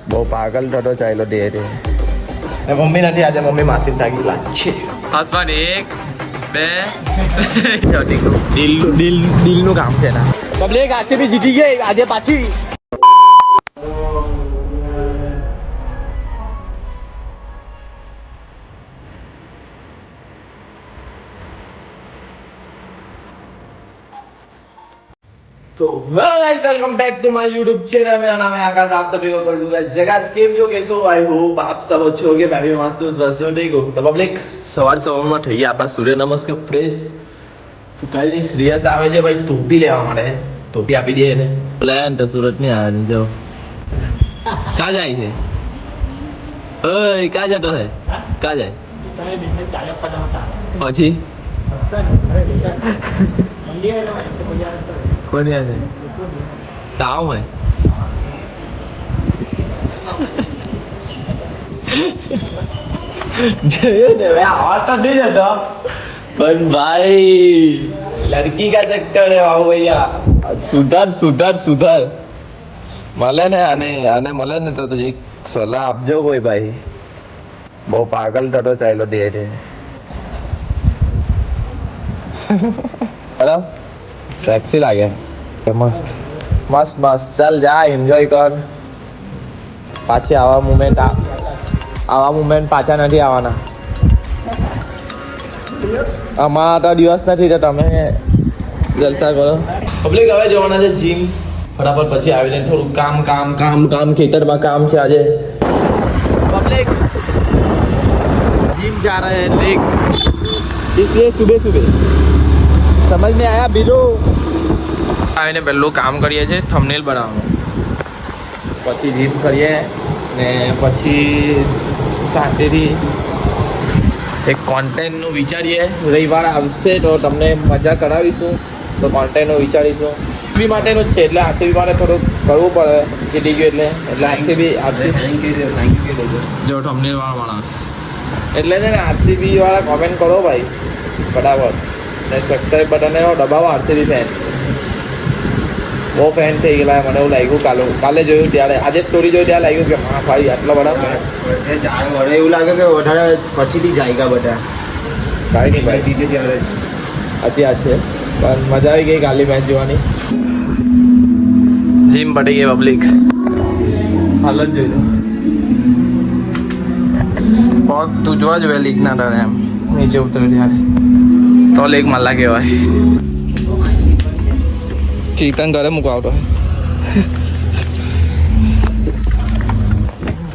બહુ પાગલ થતો ચાલ્યો ધીરે ધીરે મમ્મી નથી આજે મમ્મી માસી તાકી લાગશે હસવાની એક બે દિલનું કામ છે ને પબ્લિક આજે બી જીતી ગઈ આજે પાછી तो welcome back to my YouTube channel मेरा नाम है आकाश आप सभी को कर दूंगा जगह स्कीम जो कैसो आई होप आप सब अच्छे होगे मैं भी मस्त हूं स्वस्थ हूं ठीक हूं तो पब्लिक સવાર માં થઈ ગયા આપણા સૂર્ય નમસ્કાર ફ્રેશ તો કઈ નહીં શ્રેયસ આવે છે ભાઈ ટોપી લેવા માટે ટોપી આપી દે ને પ્લાન તો સુરત ની આવે જો કા જાય છે ઓય કા જતો છે કા જાય પછી કોની আছে તાવ હે જોયું ને ભાઈ આવા તો નહીં જતો પણ ભાઈ લડકી કા ચક્કર है बाबू भैया सुधर सुधर सुधर મળે ને આને મળે ને તો એક સલાહ આપજો કોઈ ભાઈ બહુ પાગલ થતો ચાલ્યો દે છે બરાબર સેક્સી લાગે મસ્ત મસ્ત મસ્ત ચાલ જા એન્જોય કર પાછી આવા મુમેન્ટ પાછા નથી આવવાના આમાં તો દિવસ નથી તો તમે જલસા કરો પબ્લિક હવે જવાના છે જીમ ફટાફટ પછી આવીને થોડું કામ ખેતરમાં કામ છે આજે पब्लिक जिम जा रहे हैं लेक इसलिए सुबह सुबह समझ में आया बीरो આવીને પહેલું કામ કરીએ છીએ થંબનેલ બનાવવાનું પછી જીમ કરીએ ને પછી શાંતિથી એક કોન્ટેન્ટનું વિચારીએ રવિવાર આવશે તો તમને મજા કરાવીશું તો કોન્ટેન્ટનું વિચારીશું આરસીબી માટેનું જ છે એટલે આરસીબી માટે થોડુંક કરવું પડે જીતી ગયું એટલે આરસીબી જો થંબનેલ વાળો માણસ એટલે છે ને આરસીબી વાળા કોમેન્ટ કરો ભાઈ બરાબર ને સબસ્ક્રાઈબ બટન દબાવો આરસીબી ફેન બહુ ફેન થઈ ગયેલા મને એવું લાગ્યું કાલે જોયું ત્યારે આજે સ્ટોરી જોઈ ત્યારે લાગ્યું કે હા ભાઈ આટલો બધા ફેન એવું લાગે કે વધારે પછીથી જાયગા બધા કાંઈ નહીં ભાઈ જીતે ત્યારે જ સાચી વાત છે પણ મજા આવી ગઈ કાલી મેચ જોવાની જીમ પડી ગઈ પબ્લિક હાલત જોઈ લો પગ તું જોવા જોઈએ લીક ના ડરે એમ નીચે ઉતરે ત્યારે તો લેક માલ્લા કહેવાય કીર્તન ઘરે મૂકવા આવતો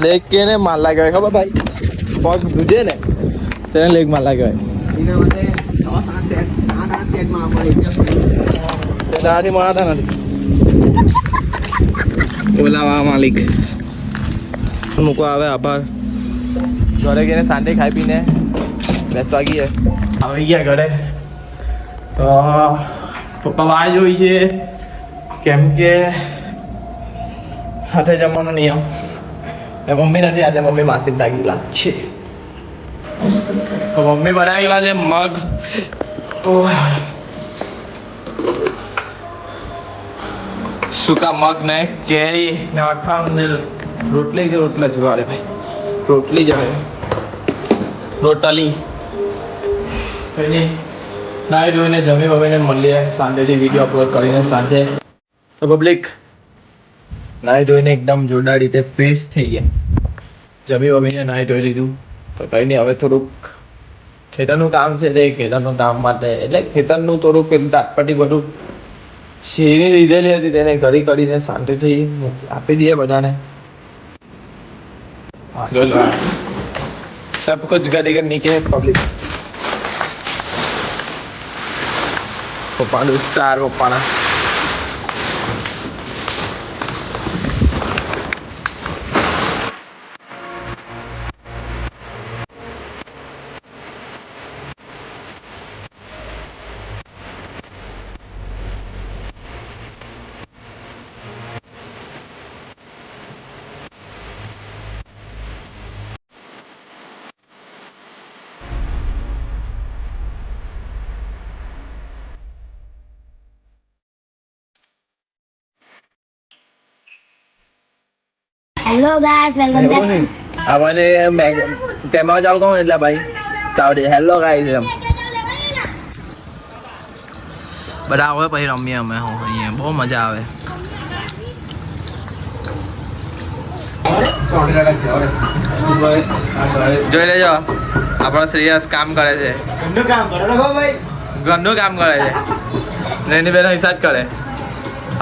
લેક કે ને માલ્લા કહેવાય ખબર ભાઈ પગ દૂજે ને તેને લેક માલ્લા કહેવાય તેનાથી મળતા નથી બોલાવા માલિક મૂકવા આવે આભાર ઘરે ગઈને સાંજે ખાઈ પીને બેસવા ગઈએ આવી ગયા ઘરે તો પપ્પા બહાર જોઈ છે કેમ કે હાથે જમવાનો નિયમ મમ્મી નથી આજે મમ્મી માસી લાગેલા છે તો મમ્મી બનાવેલા છે મગ સૂકા મગ ને કેરી ને અઠાણ ને રોટલી કે રોટલા જુવાડે ભાઈ રોટલી જ હવે રોટલી કઈ નહીં નાઈ ધોઈને જમી વમીને મળીએ સાંજેથી વિડીયો અપલોડ કરીને સાંજે તો પબ્લિક નાઈ ધોઈને એકદમ જોરદાર રીતે ફ્રેશ થઈ ગયા જમી વમીને નાઈ ધોઈ લીધું તો કંઈ નહીં હવે થોડુંક ખેતરનું કામ છે તે ખેતરનું કામ માટે એટલે ખેતરનું થોડુંક પેલું તાટપટી બધું શેરી લીધેલી હતી તેને ઘડી કરીને શાંતિથી આપી દઈએ બધાને सब कुछ घड़ी करने के पब्लिक पप्पा स्टार पप्पा હેલો ગાઈસ વેલકમ બેક. આપણે કેમેરા ચાલુ કરો એટલે ભાઈ ચાવડે હેલો ગાઈસ એમ બધા આવે પછી રમીએ અમે હું અહીંયા બહુ મજા આવે. જોઈ લેજો આપણો શ્રેયસ કામ કરે છે, ઘરનું કામ કરો ને ભાઈ. ઘરનું કામ કરે છે. એની બેનો હિસાબ કરે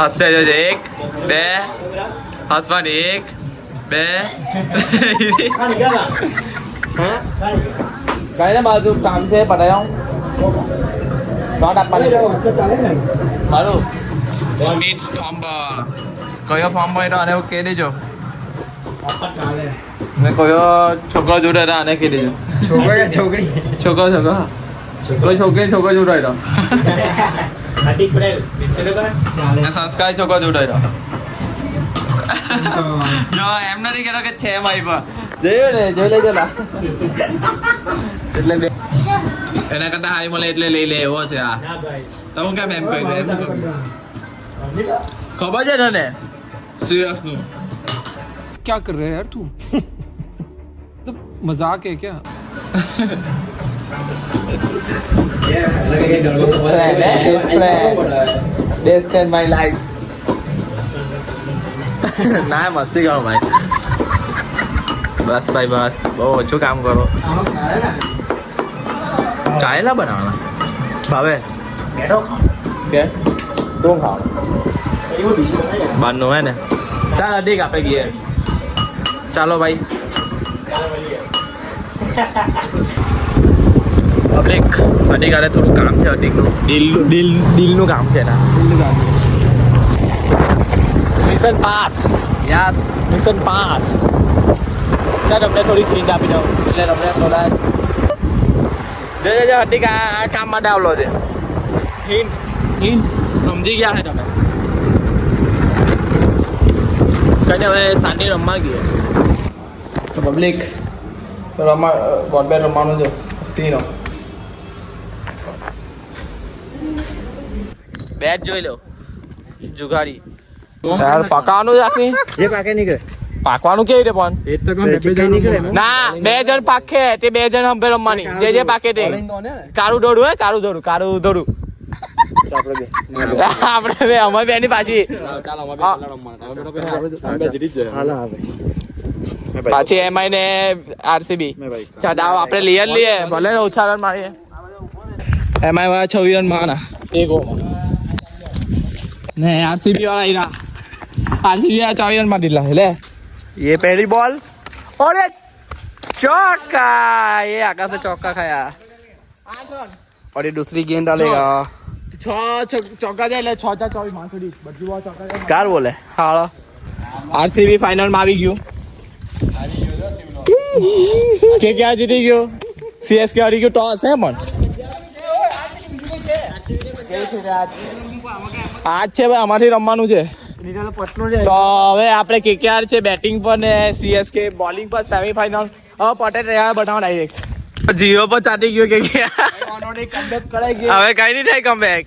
હસતે જોજે 1 2 હસવાની 1 2 કઈ ને મારું કામ છે પટાઈ નોટ આપવાની મારું સ્મીટ ફોર્મ કયો ફોર્મ ભર્યો અને કહી દેજો મેં કયો છોકરો જોડે હતા અને કહી દેજો છોકરી છોકરો છોકરી જોડાય હાર્દિક પટેલ પિક્ચર પર સંસ્કારી છોકરો જોડાય જો એમ નથી કહેતો કે છે મારી પર જોયું ને જોઈ લેજો લા એટલે એના કરતા હારી મળે એટલે લઈ લે એવો છે આ ના ભાઈ. તમે કેમ એમ કહી દે ખબર છે તને સિરિયસ નું क्या कर रहे हैं यार तू तो मजाक है क्या Best friend my life. ના મસ્તી કરો ભાઈ બસ ભાઈ બસ બહુ ઓછું કામ કરો. ચાય ના બનાવવાના ભાવે બેઠો ખાઓ. કે તું ખાવ એવું બીજું બનાવી લે. બારનું હે ને ચાલ અડીક આપણે ગઈએ ચાલો ભાઈ ચાલો મળીએ. પબ્લિક અડીક આરે થોડું કામ છે અડીકનું ડીલનું કામ છે ના mission pass yes mission pass ચાલ તમને થોડી ખીંડ આપી દઉં એટલે તમને થોડા જો અડીક આ કામ માટે આવલો છે હિન્ટ સમજી ગયા છે તમે કઈને હવે સાંજે રમવા ગઈએ તો પબ્લિક બોલ બેટ રમવાનું છે સીનો બેટ જોઈ લો જુગારી યાર પકાવાનું રાખની જે પાકે નીકળે પાકવાનું કેવી રીતે પણ एक तक हम નીકળે ના 2 જણ પાકે તે 2 જણ હંભે રમવાની જે પાકે તે કારું દોડું હે કારું દોડું આપણે બે અમારી બેની પાછી પાછી એમઆઈ ને આરસીબી ચાલ આપણે લઈએ ભલે ને ઓછા રન મારીએ એમઆઈ વાળા 26 રન મારના એક ઓવર ને આરસીબી વાળા ઈરા આરસીબી વાળા 24 રન મારી દીધા લે ये पहली बॉल और ये चौका ये आकाश से चौका खाया और ये दूसरी गेंद डालेगा चौका जाए એટલે 6-4 માથડી બધી બોલ ચોકા જાય કાર બોલે હાલો આરસીબી ફાઇનલ માં આવી ગયું કે ક્યાં જીતી ગયો સીએસકે હારી ગયો ટોસ હે પણ આજ છે ભાઈ અમારથી રમવાનું છે તો હવે આપણે કેકેઆર છે બેટિંગ પર ને સીએસકે બોલિંગ પર સેમીફાઇનલ હવે પટેલ રહ્યા બતાવો ડાયરેક્ટ જીરો પર ચાટી ગયો કેકેઆર હવે કઈ નહીં થાય કમબેક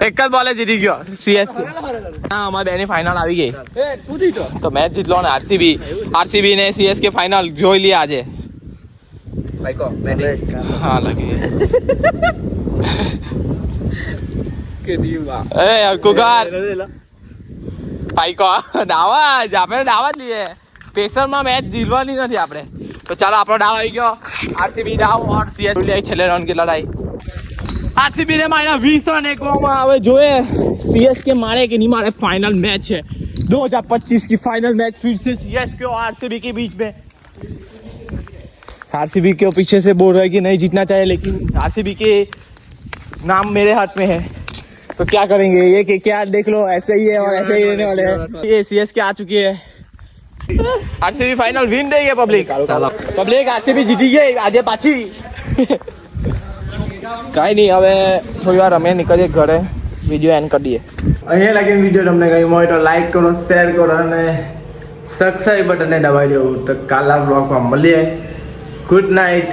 એક જ બોલે જીતી ગયો સીએસકે હા અમારી બેની ફાઇનલ આવી ગઈ તો મેચ જીતલો ને આરસીબી ને સીએસકે ફાઇનલ જોઈ લઈએ આજે હા લગી એ કુકાર પાઈકો દાવા જ આપણે દાવા જ લઈએ સ્પેશલમાં મેચ જીતવાની નથી આપણે તો ચાલો આપણો દાવ આવી ગયો આરસીબી દાવ ઓર સીએસકે લે છેલ્લે રન की लड़ाई आरसीबी ने मारा 20 रन एक ओवर હવે જોઈએ सीएसके मारे कि नहीं मारे फाइनल मैच है 2025 की फाइनल मैच फिर से सीएसके और आरसीबी के बीच में आरसीबी के पीछे से बोल रहा है कि नहीं जीतना चाहिए लेकिन आरसीबी के नाम मेरे हाथ में है तो क्या करेंगे ये कि क्या देख लो ऐसे ही है और ऐसे ही रहने वाले हैं ये सीएसके आ चुकी है आरसीबी फाइनल विन देगी पब्लिक आरसीबी जीती गई આજે પાછી કાંઈ નહીં હવે થોડી વાર અમે નીકળીએ ઘરે વિડીયો એન્ડ કરી દઈએ અહીંયા લાગીને વિડીયો તમને ગમ્યો હોય તો લાઈક કરો શેર કરો અને સબસ્ક્રાઈબ બટનને દબાવી દેવું તો કાલના બ્લોગમાં મળીએ ગુડ નાઇટ